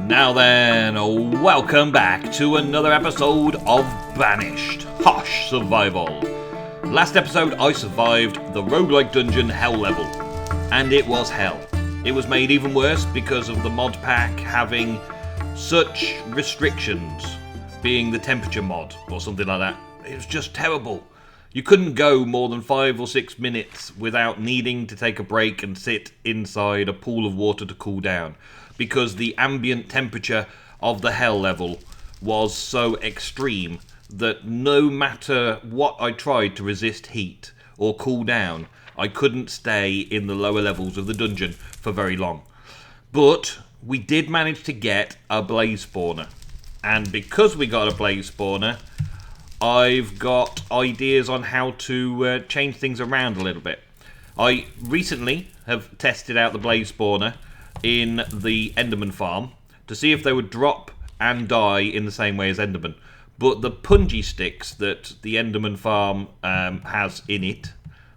Now then, welcome back to another episode of Banished, Harsh Survival. Last episode I survived the roguelike dungeon hell level, and it was hell. It was made even worse because of the mod pack having such restrictions, being the temperature mod or something like that. It was just terrible. You couldn't go more than 5 or 6 minutes without needing to take a break and sit inside a pool of water to cool down, because the ambient temperature of the hell level was so extreme that no matter what I tried to resist heat or cool down, I couldn't stay in the lower levels of the dungeon for very long. But we did manage to get a blaze spawner, and because we got a blaze spawner, I've got ideas on how to change things around a little bit. I recently have tested out the blaze spawner in the Enderman farm to see if they would drop and die in the same way as Enderman. But the punji sticks that the Enderman farm has in it,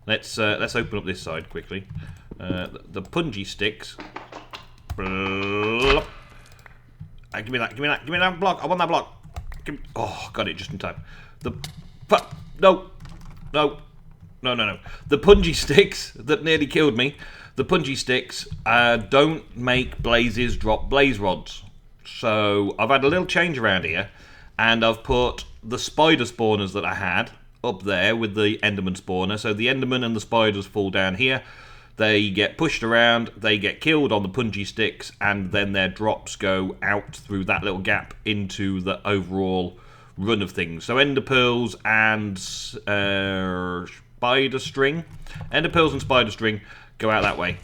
let's open up this side quickly. The punji sticks. Give me that block. I want that block. Got it just in time. No. The punji sticks that nearly killed me. The punji sticks don't make blazes drop blaze rods. So I've had a little change around here, and I've put the spider spawners that I had up there with the Enderman spawner. So the Enderman and the spiders fall down here. They get pushed around, they get killed on the punji sticks, and then their drops go out through that little gap into the overall run of things. So ender pearls and spider string. Ender pearls and spider string go out that way.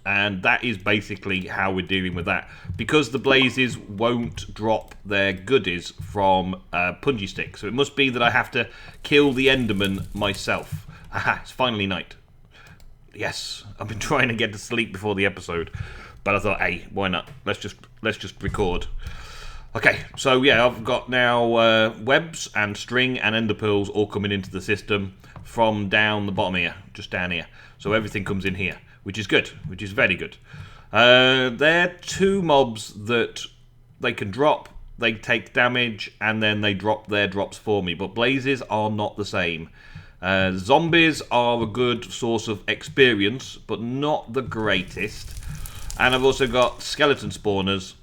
And that is basically how we're dealing with that. Because the blazes won't drop their goodies from punji sticks. So it must be that I have to kill the Enderman myself. Aha, it's finally night. Yes, I've been trying to get to sleep before the episode, but I thought, hey, why not? Let's just record. Okay, so yeah, I've got now webs and string and ender pearls all coming into the system from down the bottom here, just down here. So everything comes in here, which is good, which is very good. They're two mobs that they can drop, they take damage, and then they drop their drops for me. But blazes are not the same. Zombies are a good source of experience, but not the greatest. And I've also got skeleton spawners,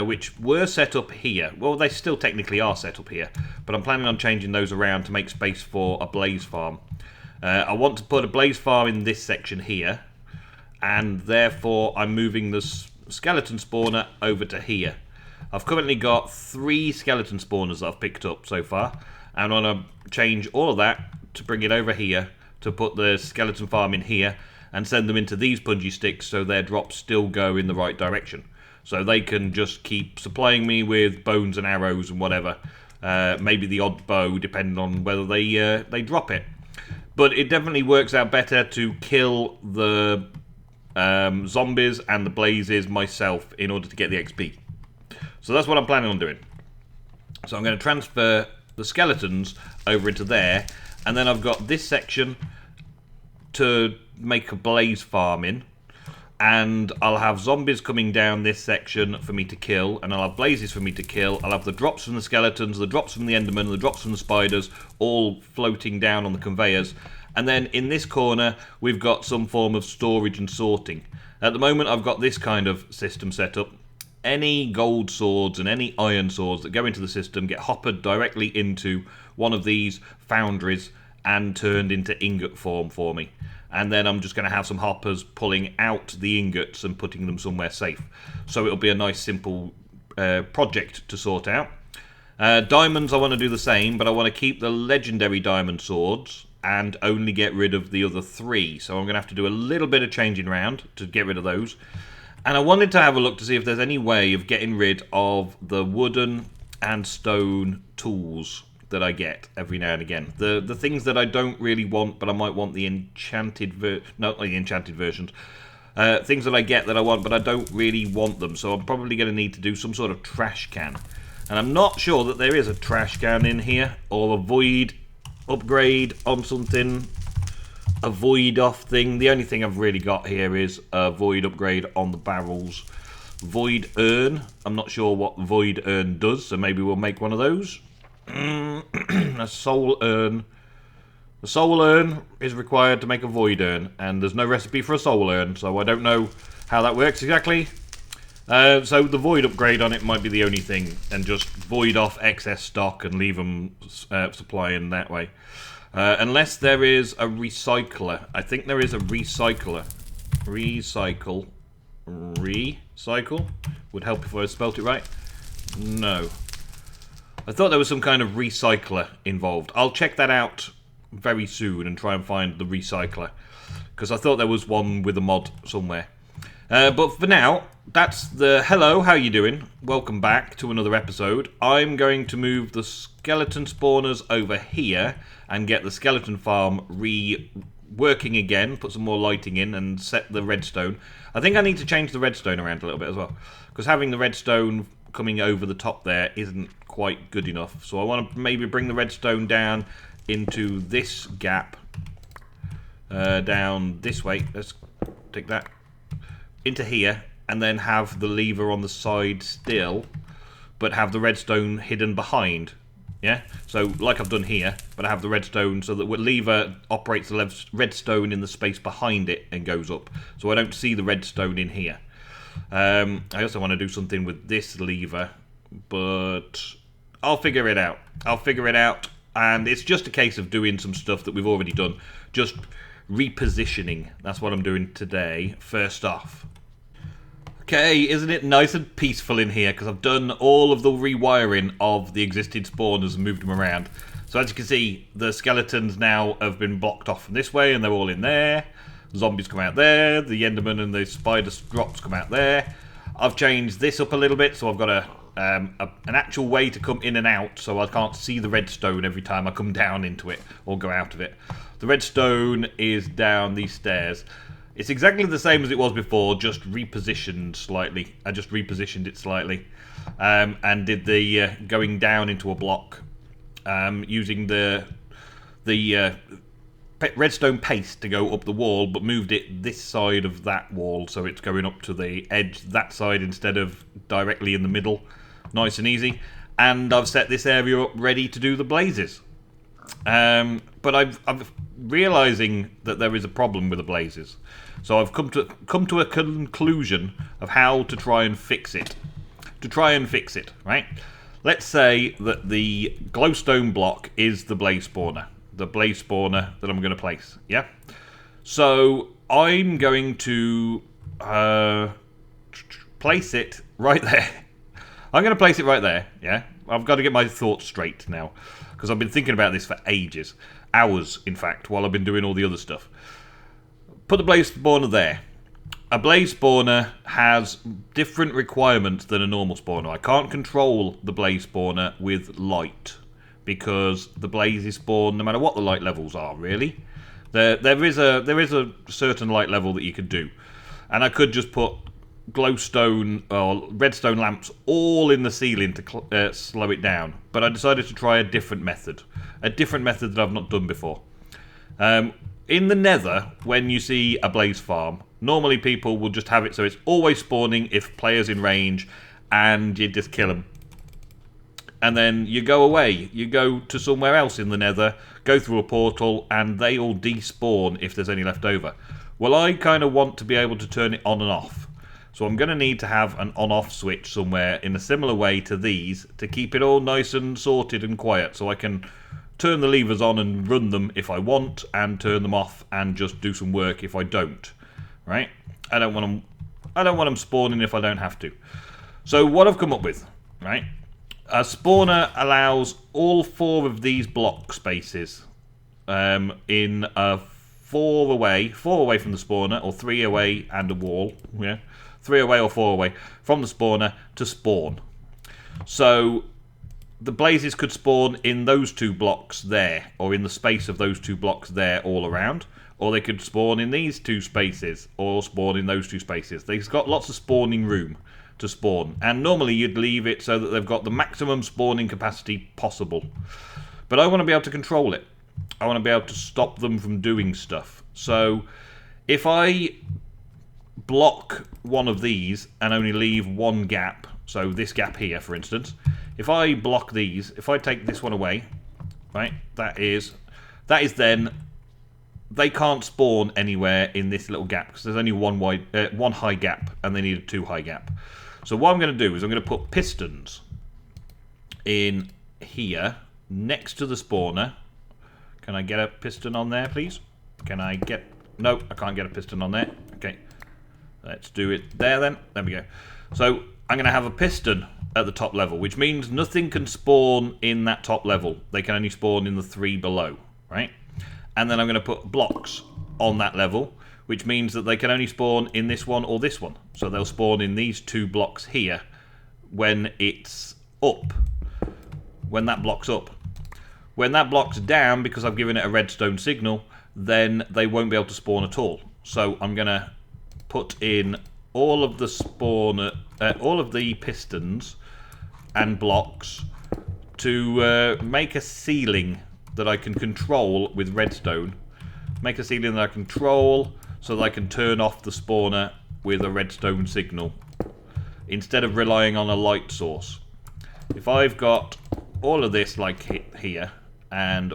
which were set up here. Well, they still technically are set up here, but I'm planning on changing those around to make space for a blaze farm. I want to put a blaze farm in this section here, and therefore I'm moving the skeleton spawner over to here. I've currently got 3 skeleton spawners that I've picked up so far, and I want to change all of that to bring it over here, to put the skeleton farm in here, and send them into these punji sticks so their drops still go in the right direction. So they can just keep supplying me with bones and arrows and whatever. Maybe the odd bow, depending on whether they drop it. But it definitely works out better to kill the zombies and the blazes myself in order to get the XP. So that's what I'm planning on doing. So I'm going to transfer the skeletons over into there, and then I've got this section to make a blaze farm in, and I'll have zombies coming down this section for me to kill, and I'll have blazes for me to kill. I'll have the drops from the skeletons, the drops from the endermen, the drops from the spiders, all floating down on the conveyors. And then in this corner, we've got some form of storage and sorting. At the moment, I've got this kind of system set up. Any gold swords and any iron swords that go into the system get hoppered directly into one of these foundries and turned into ingot form for me. And then I'm just going to have some hoppers pulling out the ingots and putting them somewhere safe. So it'll be a nice simple project to sort out. Diamonds, I want to do the same, but I want to keep the legendary diamond swords and only get rid of the other 3. So I'm going to have to do a little bit of changing around to get rid of those. And I wanted to have a look to see if there's any way of getting rid of the wooden and stone tools that I get every now and again. The things that I don't really want, but I might want the enchanted not the enchanted versions. Things that I get that I want, but I don't really want them. So I'm probably going to need to do some sort of trash can. And I'm not sure that there is a trash can in here, or a void upgrade on something. A void off thing. The only thing I've really got here is a void upgrade on the barrels. void urn. I'm not sure what void urn does, so maybe we'll make one of those. A soul urn. The soul urn is required to make a void urn, and there's no recipe for a soul urn, so I don't know how that works exactly. So the void upgrade on it might be the only thing, and just void off excess stock and leave them supplying that way. Unless there is a recycler. I think there is a recycler. Recycle. Recycle? Would help if I spelt it right. No. I thought there was some kind of recycler involved. I'll check that out very soon and try and find the recycler, because I thought there was one with a mod somewhere. But for now, that's the hello, how you doing? Welcome back to another episode. I'm going to move the skeleton spawners over here and get the skeleton farm working again, put some more lighting in and set the redstone. I think I need to change the redstone around a little bit as well, because having the redstone coming over the top there isn't quite good enough. So I want to maybe bring the redstone down into this gap, down this way. Let's take that into here, and then have the lever on the side still, but have the redstone hidden behind. Yeah, so like I've done here, but I have the redstone so that the lever operates the redstone in the space behind it and goes up, so I don't see the redstone in here. I also want to do something with this lever, but I'll figure it out. And it's just a case of doing some stuff that we've already done, just repositioning. That's what I'm doing today, first off. Okay, isn't it nice and peaceful in here? Because I've done all of the rewiring of the existing spawners and moved them around. So as you can see, the skeletons now have been blocked off from this way, and they're all in there. Zombies come out there. The Enderman and the spider drops come out there. I've changed this up a little bit, so I've got an actual way to come in and out, so I can't see the redstone every time I come down into it or go out of it. The redstone is down these stairs. It's exactly the same as it was before, just repositioned slightly. I just repositioned it slightly, and did the going down into a block using the redstone paste to go up the wall, but moved it this side of that wall, so it's going up to the edge that side instead of directly in the middle. Nice and easy. And I've set this area up ready to do the blazes. But I'm realising that there is a problem with the blazes. So I've come to a conclusion of how to try and fix it. Right? Let's say that the glowstone block is the blaze spawner. The blaze spawner that I'm going to place. Yeah? So I'm going to place it right there. I'm going to place it right there. Yeah? I've got to get my thoughts straight now, because I've been thinking about this for ages. Hours, in fact, while I've been doing all the other stuff. Put the blaze spawner there. A blaze spawner has different requirements than a normal spawner. I can't control the blaze spawner with light, because the blazes spawn no matter what the light levels are, really. There is a certain light level that you could do. And I could just put glowstone or redstone lamps all in the ceiling to slow it down. But I decided to try a different method. A different method that I've not done before. In the nether, when you see a blaze farm, normally people will just have it so it's always spawning if players in range, and you just kill them. And then you go away. You go to somewhere else in the nether, go through a portal, and they all despawn if there's any left over. Well, I kind of want to be able to turn it on and off. So I'm going to need to have an on-off switch somewhere in a similar way to these to keep it all nice and sorted and quiet, so I can turn the levers on and run them if I want, and turn them off and just do some work if I don't. Right? I don't want them spawning if I don't have to. So what I've come up with, right? A spawner allows all 4 of these block spaces in a 4 away from the spawner, or 3 away and a wall. Yeah, 3 away or 4 away from the spawner to spawn. So the blazes could spawn in those 2 blocks there, or in the space of those 2 blocks there all around, or they could spawn in these 2 spaces, or spawn in those 2 spaces. They've got lots of spawning room to spawn, and normally you'd leave it so that they've got the maximum spawning capacity possible. But I want to be able to control it. I want to be able to stop them from doing stuff. So if I block one of these and only leave one gap, so this gap here, for instance, if I block these, if I take this one away, right, that is then, they can't spawn anywhere in this little gap because there's only one high gap and they need a 2 high gap. So what I'm going to do is I'm going to put pistons in here next to the spawner. Can I get a piston on there, please? Can I get... No, I can't get a piston on there. Okay, let's do it there then. There we go. So I'm going to have a piston at the top level, which means nothing can spawn in that top level. They can only spawn in the 3 below, right? And then I'm going to put blocks on that level, which means that they can only spawn in this one or this one. So they'll spawn in these 2 blocks here when it's up. When that block's up. When that block's down, because I've given it a redstone signal, then they won't be able to spawn at all. So I'm going to put in all of the all of the pistons and blocks to make a ceiling that I can control with redstone. Make a ceiling that I control so that I can turn off the spawner with a redstone signal instead of relying on a light source. If I've got all of this like here and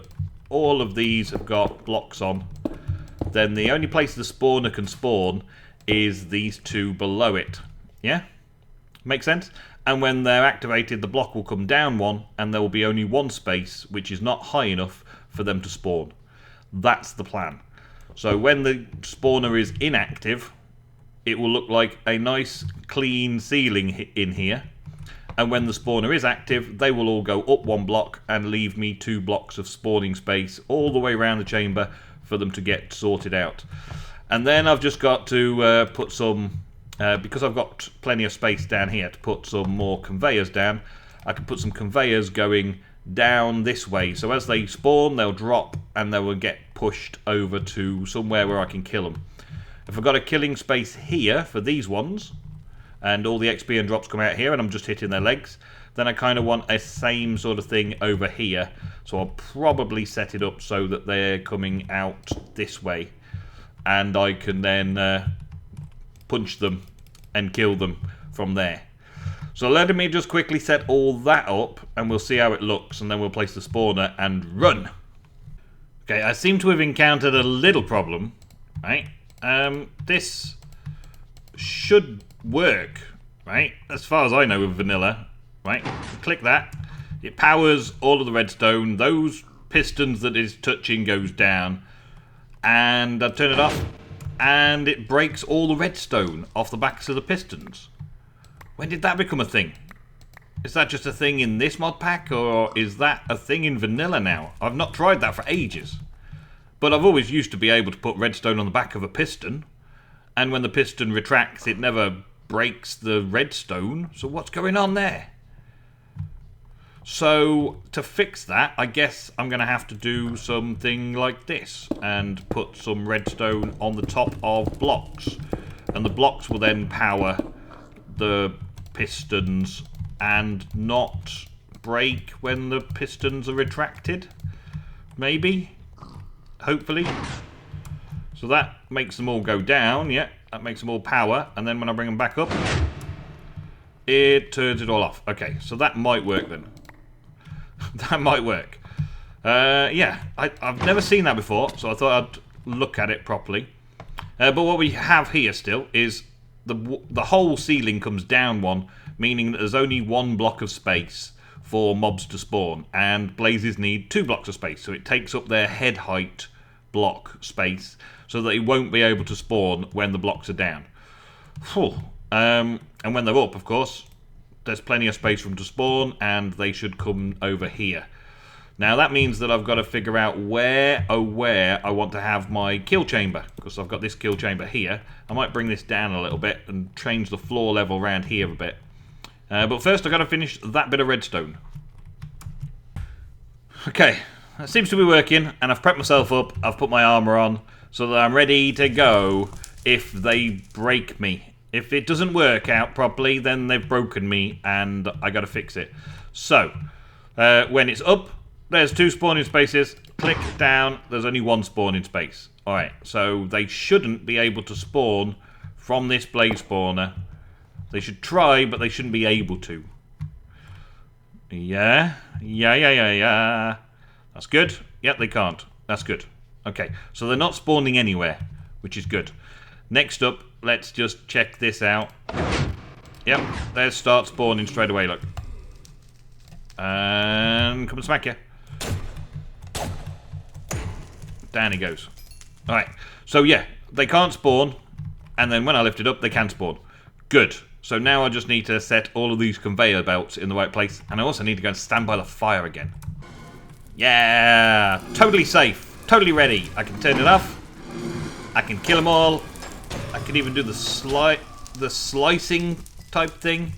all of these have got blocks on, then the only place the spawner can spawn is these 2 below it. Yeah? Make sense? And when they're activated, the block will come down 1 and there will be only 1 space which is not high enough for them to spawn. That's the plan. So when the spawner is inactive, it will look like a nice clean ceiling in here. And when the spawner is active, they will all go up 1 block and leave me 2 blocks of spawning space all the way around the chamber for them to get sorted out. And then I've just got to put some, because I've got plenty of space down here to put some more conveyors down, I can put some conveyors going down this way. So as they spawn, they'll drop and they will get pushed over to somewhere where I can kill them. If I've got a killing space here for these ones, and all the XP and drops come out here and I'm just hitting their legs, then I kind of want a same sort of thing over here. So I'll probably set it up so that they're coming out this way and I can then punch them and kill them from there. So let me just quickly set all that up and we'll see how it looks, and then we'll place the spawner and run. Okay, I seem to have encountered a little problem, right? This should work, right? As far as I know with vanilla, right? Click that. It powers all of the redstone. Those pistons that it's touching goes down. And I turn it off and it breaks all the redstone off the backs of the pistons. When did that become a thing? Is that just a thing in this mod pack, or is that a thing in vanilla now? I've not tried that for ages. But I've always used to be able to put redstone on the back of a piston, and when the piston retracts it never breaks the redstone, so what's going on there? So to fix that, I guess I'm going to have to do something like this and put some redstone on the top of blocks, and the blocks will then power the pistons and not break when the pistons are retracted. Maybe? Hopefully. So that makes them all go down, yeah, that makes them all power, and then when I bring them back up, it turns it all off. Okay, so that might work then. That might work. Yeah, I've never seen that before, so I thought I'd look at it properly. But what we have here still is the whole ceiling comes down 1, meaning that there's only 1 block of space for mobs to spawn, and blazes need 2 blocks of space, so it takes up their head height block space so that it won't be able to spawn when the blocks are down. And when they're up, of course, there's plenty of space for them to spawn, and they should come over here. Now that means that I've got to figure out where I want to have my kill chamber, because I've got this kill chamber here. I might bring this down a little bit and change the floor level around here a bit. But first I've got to finish that bit of redstone. Okay, that seems to be working, and I've prepped myself up, I've put my armor on, so that I'm ready to go if they break me. If it doesn't work out properly, then they've broken me, and I got to fix it. So, when it's up, there's 2 spawning spaces. Click down, there's only 1 spawning space. Alright, so they shouldn't be able to spawn from this blaze spawner. They should try, but they shouldn't be able to. Yeah. That's good. Yep, they can't. That's good. Okay, so they're not spawning anywhere, which is good. Next up, let's just check this out. Yep, they start spawning straight away, look. And come and smack you. Down he goes. Alright, so yeah, they can't spawn, and then when I lift it up, they can spawn. Good. So now I just need to set all of these conveyor belts in the right place, and I also need to go and stand by the fire again. Yeah! Totally safe. Totally ready. I can turn it off. I can kill them all. I can even do the slicing type thing,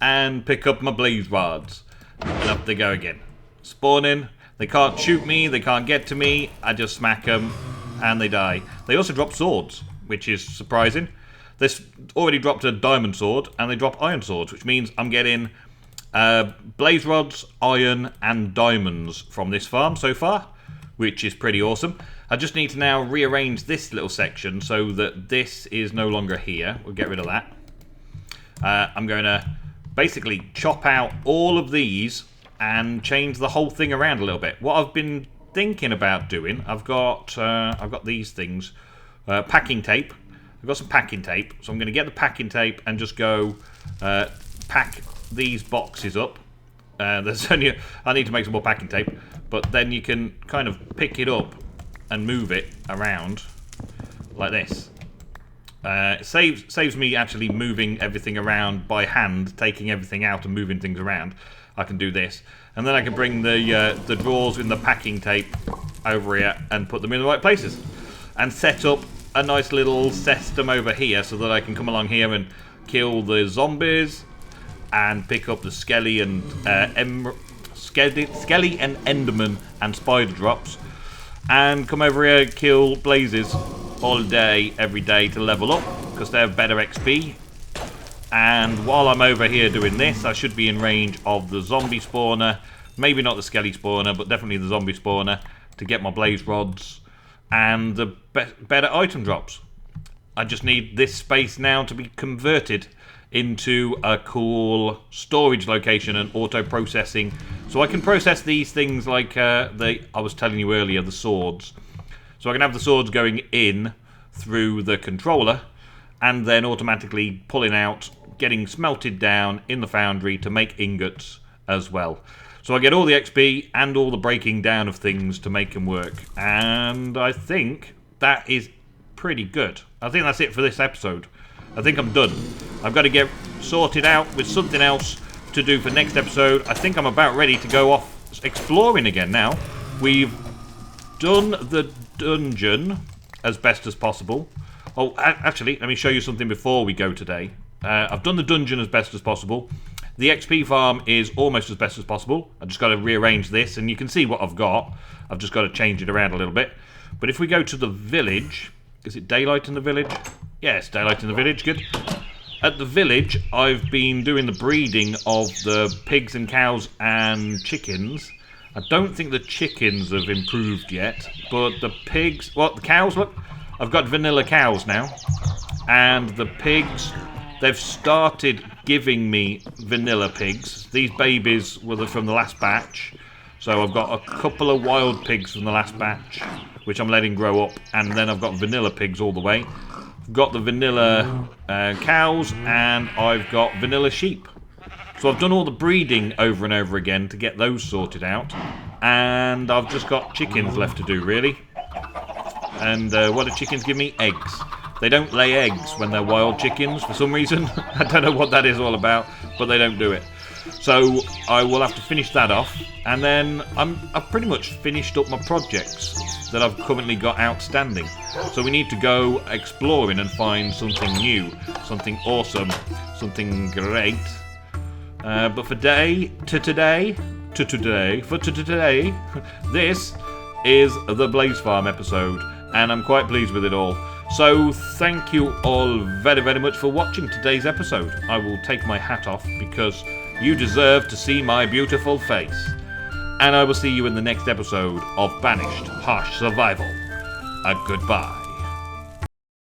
and pick up my blaze rods. And up they go again. Spawning. They can't shoot me. They can't get to me. I just smack them, and they die. They also drop swords, which is surprising. This already dropped a diamond sword, and they drop iron swords, which means I'm getting blaze rods, iron, and diamonds from this farm so far, which is pretty awesome. I just need to now rearrange this little section so that this is no longer here. We'll get rid of that. I'm going to basically chop out all of these and change the whole thing around a little bit. What I've been thinking about doing, I've got these things, packing tape. I've got some packing tape, so I'm going to get the packing tape and just go pack these boxes up. There's only I need to make some more packing tape, but then you can kind of pick it up and move it around like this. It saves me actually moving everything around by hand, taking everything out and moving things around. I can do this, and then I can bring the drawers in the packing tape over here and put them in the right places, and set up a nice little system over here so that I can come along here and kill the zombies and pick up the skelly and enderman and spider drops, and come over here and kill blazes all day, every day to level up because they have better XP. And while I'm over here doing this, I should be in range of the zombie spawner, maybe not the skelly spawner, but definitely the zombie spawner, to get my blaze rods and the better item drops. I just need this space now to be converted into a cool storage location and auto-processing, so I can process these things like I was telling you earlier, the swords. So I can have the swords going in through the controller and then automatically pulling out, getting smelted down in the foundry to make ingots as well. So I get all the XP and all the breaking down of things to make them work. And I think that is pretty good. I think that's it for this episode. I think I'm done. I've got to get sorted out with something else to do for next episode. I think I'm about ready to go off exploring again now. We've done the dungeon as best as possible. Oh, actually, let me show you something before we go today. I've done the dungeon as best as possible. The XP farm is almost as best as possible. I've just got to rearrange this, and you can see what I've got. I've just got to change it around a little bit. But if we go to the village... Is it daylight in the village? Yes, daylight in the village, good. At the village, I've been doing the breeding of the pigs and cows and chickens. I don't think the chickens have improved yet, but the pigs... Well, the cows, look. I've got vanilla cows now. And the pigs... They've started giving me vanilla pigs. These babies were from the last batch. So I've got a couple of wild pigs from the last batch, which I'm letting grow up. And then I've got vanilla pigs all the way. I've got the vanilla cows, and I've got vanilla sheep. So I've done all the breeding over and over again to get those sorted out. And I've just got chickens left to do, really. And what do chickens give me? Eggs. They don't lay eggs when they're wild chickens for some reason. I don't know what that is all about, but they don't do it. So I will have to finish that off, and then I've pretty much finished up my projects that I've currently got outstanding. So we need to go exploring and find something new, something awesome, something great. But for today, this is the Blaze Farm episode, and I'm quite pleased with it all. So thank you all very, very much for watching today's episode. I will take my hat off because you deserve to see my beautiful face. And I will see you in the next episode of Banished Harsh Survival. Goodbye.